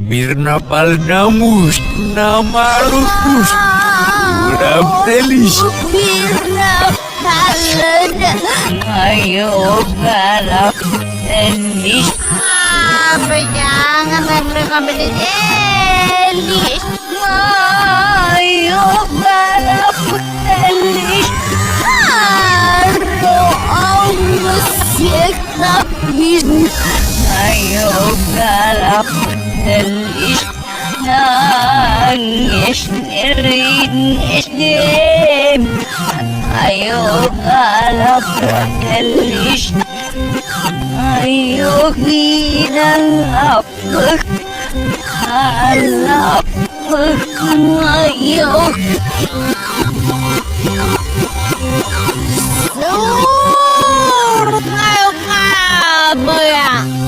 Mirna Palnamus, Namarus, Urap Telis. Mirna Palna. Ayo galap Elis. Jangan mereka beli Elis. Ayo galap Elis. Allah siap bin. Ayo galap Elis. Nangis nangis dem. Ayo galap Elis. Ayo bilang apa? Halap ayo. Ayo kamu ya.